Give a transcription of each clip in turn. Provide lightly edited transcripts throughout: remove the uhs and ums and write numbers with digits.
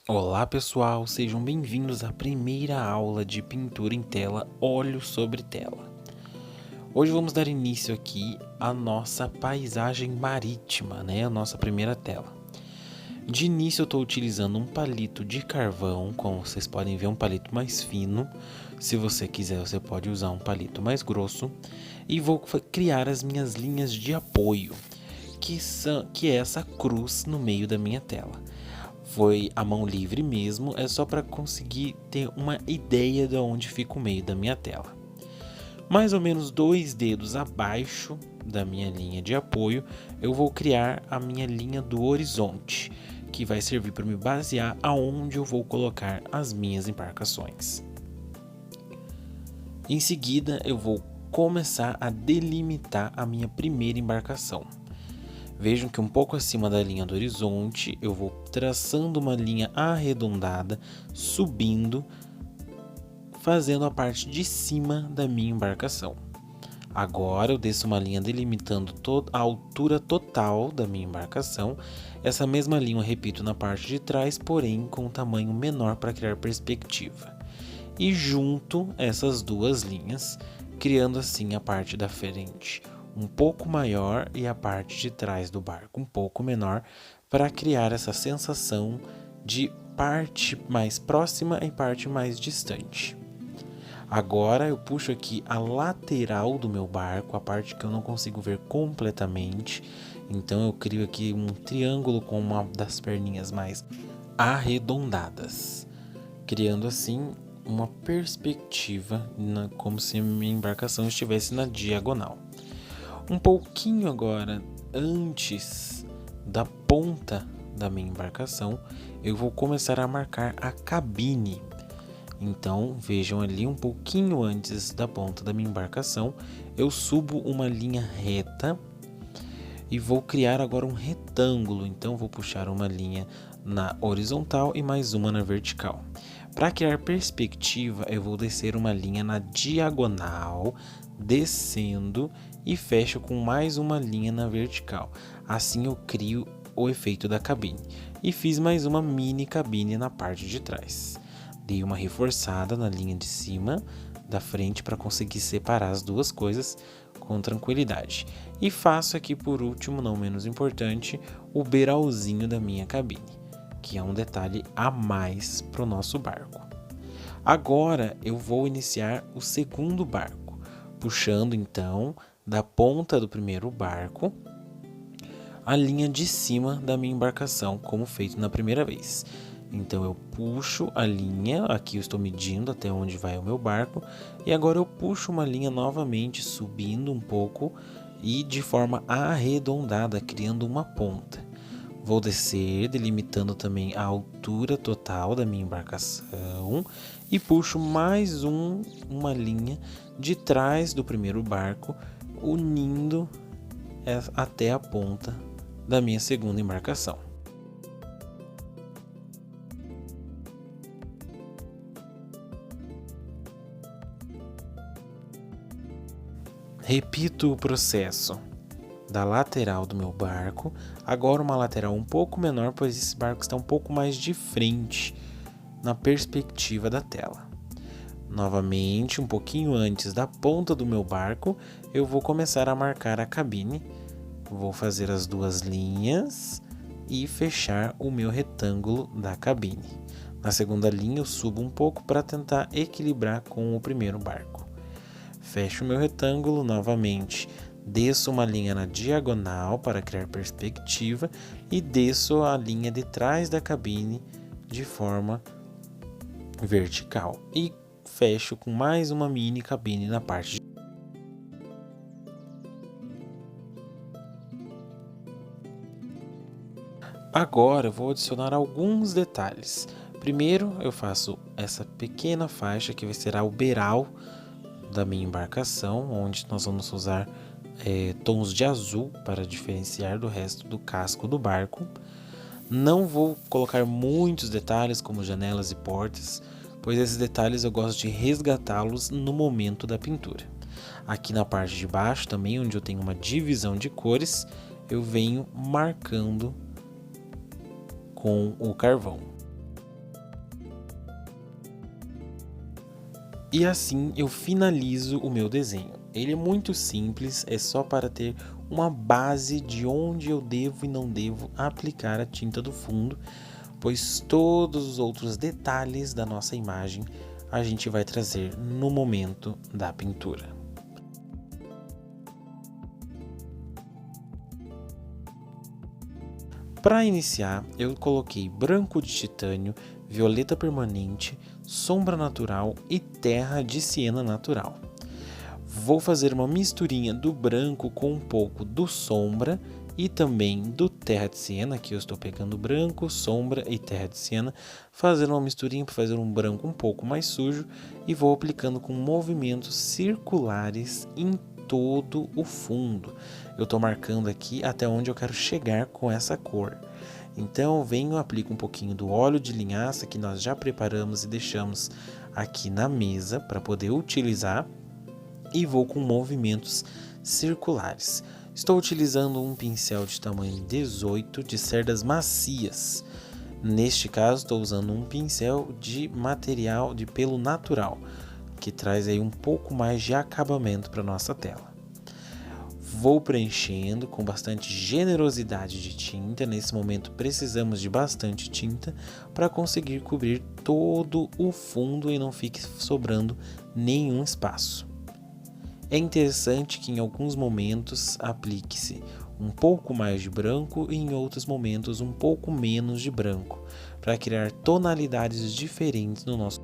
Olá pessoal, sejam bem-vindos à primeira aula de pintura em tela, óleo sobre tela. Hoje vamos dar início aqui à nossa paisagem marítima, a nossa primeira tela. De início eu estou utilizando um palito de carvão, como vocês podem ver, um palito mais fino. Se você quiser, você pode usar um palito mais grosso. E vou criar as minhas linhas de apoio, que é essa cruz no meio da minha tela. Foi a mão livre mesmo, é só para conseguir ter uma ideia de onde fica o meio da minha tela. Mais ou menos 2 dedos abaixo da minha linha de apoio, eu vou criar a minha linha do horizonte, que vai servir para me basear aonde eu vou colocar as minhas embarcações. Em seguida, eu vou começar a delimitar a minha primeira embarcação. Vejam que um pouco acima da linha do horizonte, eu vou traçando uma linha arredondada, subindo, fazendo a parte de cima da minha embarcação. Agora eu desço uma linha delimitando toda a altura total da minha embarcação. Essa mesma linha eu repito na parte de trás, porém com um tamanho menor para criar perspectiva. E junto essas duas linhas, criando assim a parte da frente um pouco maior e a parte de trás do barco um pouco menor, para criar essa sensação de parte mais próxima e parte mais distante. Agora eu puxo aqui a lateral do meu barco, a parte que eu não consigo ver completamente, então eu crio aqui um triângulo com uma das perninhas mais arredondadas, criando assim uma perspectiva, como se minha embarcação estivesse na diagonal. Um pouquinho agora antes da ponta da minha embarcação, eu vou começar a marcar a cabine. Então vejam ali, um pouquinho antes da ponta da minha embarcação, eu subo uma linha reta e vou criar agora um retângulo. Então vou puxar uma linha na horizontal e mais uma na vertical. Para criar perspectiva, eu vou descer uma linha na diagonal, descendo e fecho com mais uma linha na vertical. Assim eu crio o efeito da cabine. E fiz mais uma mini cabine na parte de trás. Dei uma reforçada na linha de cima da frente para conseguir separar as duas coisas com tranquilidade. E faço aqui, por último, não menos importante, o beiralzinho da minha cabine, que é um detalhe a mais para o nosso barco. Agora eu vou iniciar o segundo barco, puxando então da ponta do primeiro barco a linha de cima da minha embarcação, como feito na primeira vez. Então eu puxo a linha, aqui eu estou medindo até onde vai o meu barco, e agora eu puxo uma linha novamente, subindo um pouco e de forma arredondada, criando uma ponta. Vou descer, delimitando também a altura total da minha embarcação e puxo mais uma linha de trás do primeiro barco, unindo até a ponta da minha segunda embarcação. Repito o processo da lateral do meu barco, agora uma lateral um pouco menor, pois esse barco está um pouco mais de frente na perspectiva da tela. Novamente, um pouquinho antes da ponta do meu barco, eu vou começar a marcar a cabine. Vou fazer as duas linhas e fechar o meu retângulo da cabine. Na segunda linha eu subo um pouco para tentar equilibrar com o primeiro barco. Fecho o meu retângulo novamente, desço uma linha na diagonal para criar perspectiva e desço a linha de trás da cabine de forma vertical e fecho com mais uma mini cabine na parte de... Agora eu vou adicionar alguns detalhes. Primeiro eu faço essa pequena faixa que será o beiral da minha embarcação, onde nós vamos usar tons de azul para diferenciar do resto do casco do barco. Não vou colocar muitos detalhes como janelas e portas, pois esses detalhes eu gosto de resgatá-los no momento da pintura. Aqui na parte de baixo também, onde eu tenho uma divisão de cores, eu venho marcando com o carvão. E assim eu finalizo o meu desenho. Ele é muito simples, é só para ter uma base de onde eu devo e não devo aplicar a tinta do fundo, pois todos os outros detalhes da nossa imagem a gente vai trazer no momento da pintura. Para iniciar, eu coloquei branco de titânio, violeta permanente, sombra natural e terra de siena natural. Vou fazer uma misturinha do branco com um pouco do sombra e também do terra de siena. Aqui eu estou pegando branco, sombra e terra de siena, fazendo uma misturinha para fazer um branco um pouco mais sujo e vou aplicando com movimentos circulares em todo o fundo. Eu estou marcando aqui até onde eu quero chegar com essa cor. Então eu venho, aplico um pouquinho do óleo de linhaça que nós já preparamos e deixamos aqui na mesa para poder utilizar e vou com movimentos circulares. Estou utilizando um pincel de tamanho 18 de cerdas macias. Neste caso estou usando um pincel de material de pelo natural, que traz aí um pouco mais de acabamento para nossa tela. Vou preenchendo com bastante generosidade de tinta. Nesse momento precisamos de bastante tinta para conseguir cobrir todo o fundo e não fique sobrando nenhum espaço. É interessante que em alguns momentos aplique-se um pouco mais de branco e em outros momentos um pouco menos de branco, para criar tonalidades diferentes no nosso.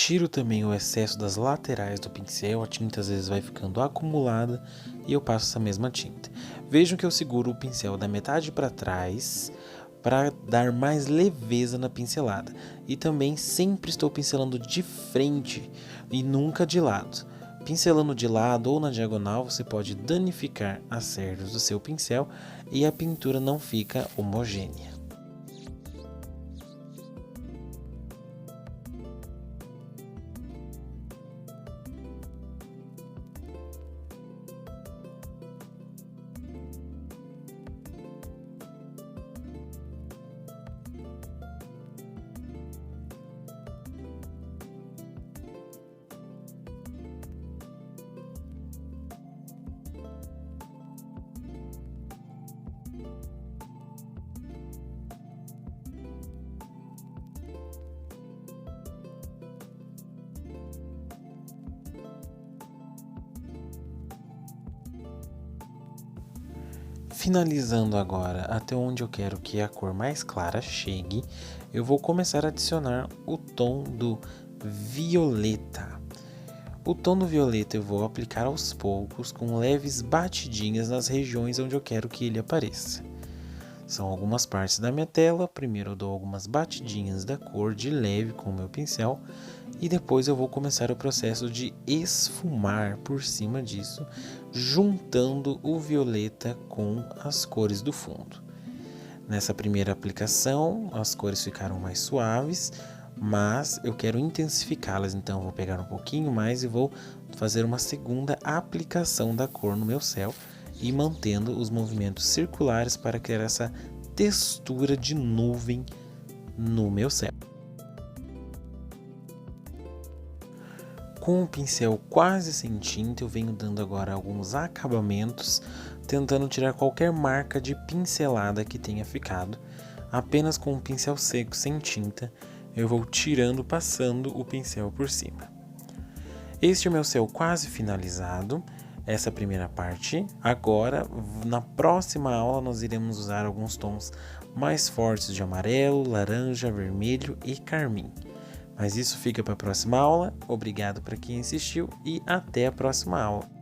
Tiro também o excesso das laterais do pincel, a tinta às vezes vai ficando acumulada e eu passo essa mesma tinta. Vejam que eu seguro o pincel da metade para trás para dar mais leveza na pincelada. E também sempre estou pincelando de frente e nunca de lado. Pincelando de lado ou na diagonal você pode danificar as cerdas do seu pincel e a pintura não fica homogênea. Finalizando agora até onde eu quero que a cor mais clara chegue, eu vou começar a adicionar o tom do violeta. O tom do violeta eu vou aplicar aos poucos com leves batidinhas nas regiões onde eu quero que ele apareça. São algumas partes da minha tela, primeiro eu dou algumas batidinhas da cor de leve com o meu pincel e depois eu vou começar o processo de esfumar por cima disso, juntando o violeta com as cores do fundo. Nessa primeira aplicação, as cores ficaram mais suaves, mas eu quero intensificá-las, então eu vou pegar um pouquinho mais e vou fazer uma segunda aplicação da cor no meu céu e mantendo os movimentos circulares para criar essa textura de nuvem no meu céu. Com o pincel quase sem tinta, eu venho dando agora alguns acabamentos, tentando tirar qualquer marca de pincelada que tenha ficado. Apenas com o pincel seco sem tinta, eu vou tirando, passando o pincel por cima. Este é o meu céu quase finalizado, essa primeira parte. Agora, na próxima aula, nós iremos usar alguns tons mais fortes de amarelo, laranja, vermelho e carmim. Mas isso fica para a próxima aula. Obrigado para quem assistiu e até a próxima aula.